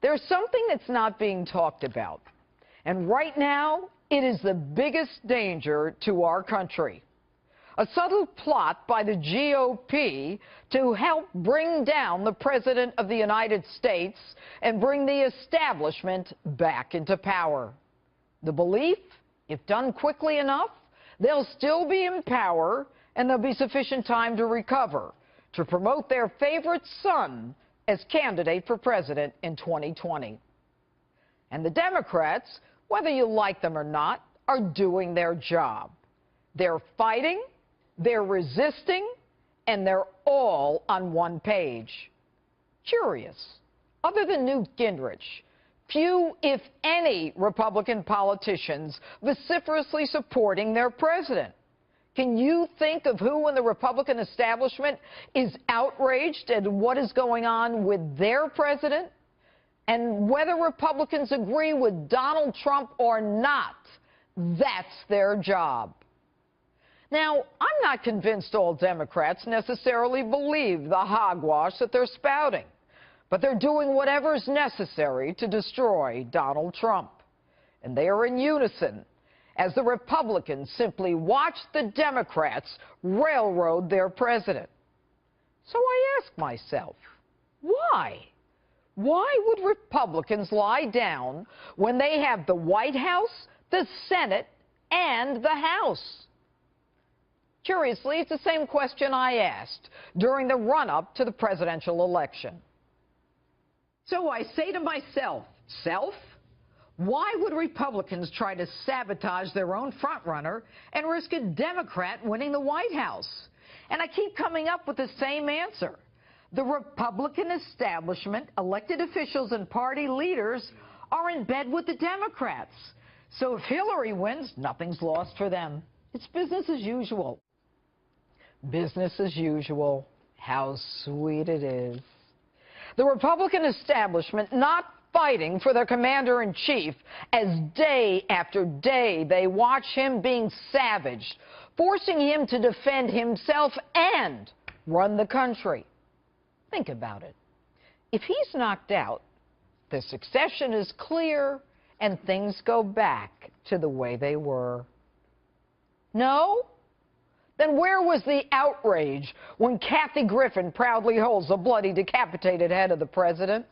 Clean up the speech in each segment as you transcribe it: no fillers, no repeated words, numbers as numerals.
There's something that's not being talked about, and right now, it is the biggest danger to our country. A subtle plot by the GOP to help bring down the President of the United States and bring the establishment back into power. The belief, if done quickly enough, they'll still be in power and there'll be sufficient time to recover, to promote their favorite son as candidate for president in 2020. And the Democrats, whether you like them or not, are doing their job. They're fighting, they're resisting, and they're all on one page. Curious, other than Newt Gingrich, few, if any, Republican politicians vociferously supporting their president. Can you think of who in the Republican establishment is outraged at what is going on with their president? And whether Republicans agree with Donald Trump or not, that's their job. Now, I'm not convinced all Democrats necessarily believe the hogwash that they're spouting, but they're doing whatever's necessary to destroy Donald Trump. And they are in unison as the Republicans simply watch the Democrats railroad their president. So I ask myself, why? Why would Republicans lie down when they have the White House, the Senate, and the House? Curiously, it's the same question I asked during the run-up to the presidential election. So I say to myself, why would Republicans try to sabotage their own frontrunner and risk a Democrat winning the White House? And I keep coming up with the same answer. The Republican establishment, elected officials and party leaders are in bed with the Democrats. So if Hillary wins, nothing's lost for them. It's business as usual. Business as usual. How sweet it is. The Republican establishment not fighting for their commander-in-chief as day after day they watch him being savaged, forcing him to defend himself and run the country. Think about it. If he's knocked out, the succession is clear and things go back to the way they were. No? Then where was the outrage when Kathy Griffin proudly holds the bloody, decapitated head of the president?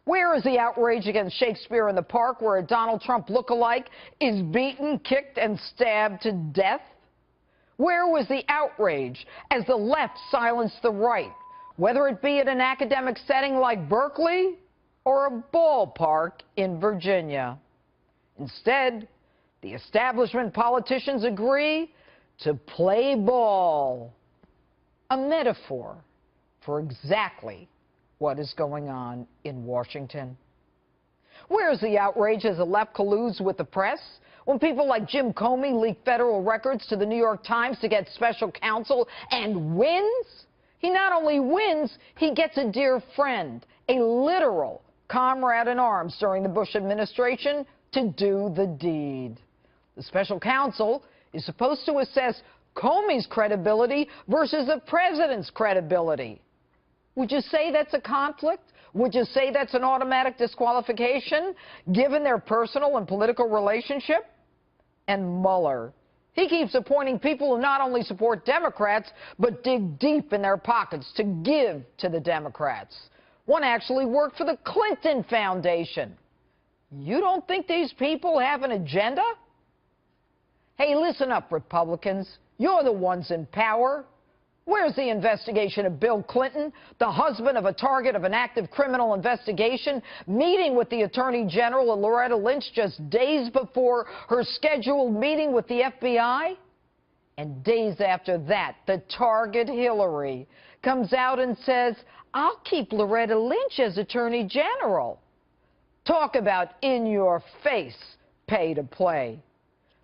Where is the outrage against Shakespeare in the Park, where a Donald Trump lookalike is beaten, kicked, and stabbed to death? Where was the outrage as the left silenced the right, whether it be at an academic setting like Berkeley or a ballpark in Virginia? Instead, the establishment politicians agree to play ball, a metaphor for exactly what is going on in Washington. Where's the outrage as the left colludes with the press when people like Jim Comey leak federal records to the New York Times to get special counsel and wins? He not only wins, he gets a dear friend, a literal comrade in arms during the Bush administration to do the deed. The special counsel is supposed to assess Comey's credibility versus the president's credibility. Would you say that's a conflict? Would you say that's an automatic disqualification, given their personal and political relationship? And Mueller, he keeps appointing people who not only support Democrats, but dig deep in their pockets to give to the Democrats. One actually worked for the Clinton Foundation. You don't think these people have an agenda? Hey, listen up, Republicans. You're the ones in power. Where's the investigation of Bill Clinton, the husband of a target of an active criminal investigation, meeting with the Attorney General and Loretta Lynch just days before her scheduled meeting with the FBI? And days after that, the target, Hillary, comes out and says, I'll keep Loretta Lynch as Attorney General. Talk about in your face pay to play.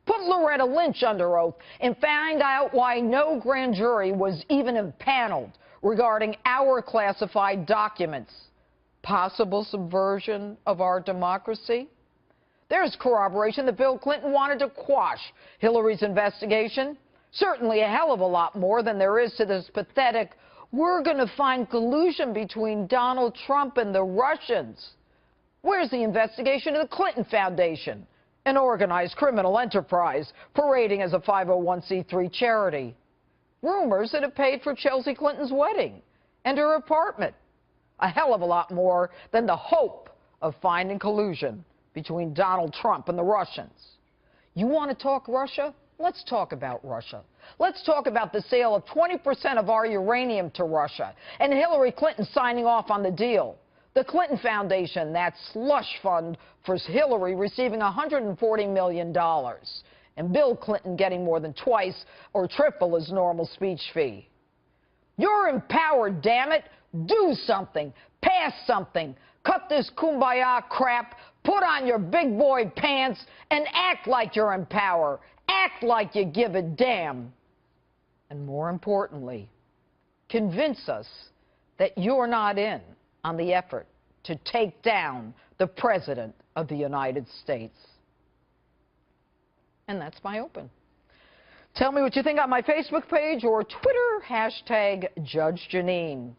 Put Loretta Lynch under oath and find out why no grand jury was even impaneled regarding our classified documents. Possible subversion of our democracy? There's corroboration that Bill Clinton wanted to quash Hillary's investigation. Certainly a hell of a lot more than there is to this pathetic, we're going to find collusion between Donald Trump and the Russians. Where's the investigation of the Clinton Foundation, an organized criminal enterprise parading as a 501c3 charity? Rumors that it paid for Chelsea Clinton's wedding and her apartment. A hell of a lot more than the hope of finding collusion between Donald Trump and the Russians. You want to talk Russia? Let's talk about Russia. Let's talk about the sale of 20% of our uranium to Russia and Hillary Clinton signing off on the deal. The Clinton Foundation, that slush fund for Hillary, receiving $140 million. And Bill Clinton getting more than twice or triple his normal speech fee. You're empowered, damn it. Do something. Pass something. Cut this kumbaya crap. Put on your big boy pants and act like you're in power. Act like you give a damn. And more importantly, convince us that you're not in on the effort to take down the President of the United States. And that's my open. Tell me what you think on my Facebook page or Twitter, #Judge Jeanine.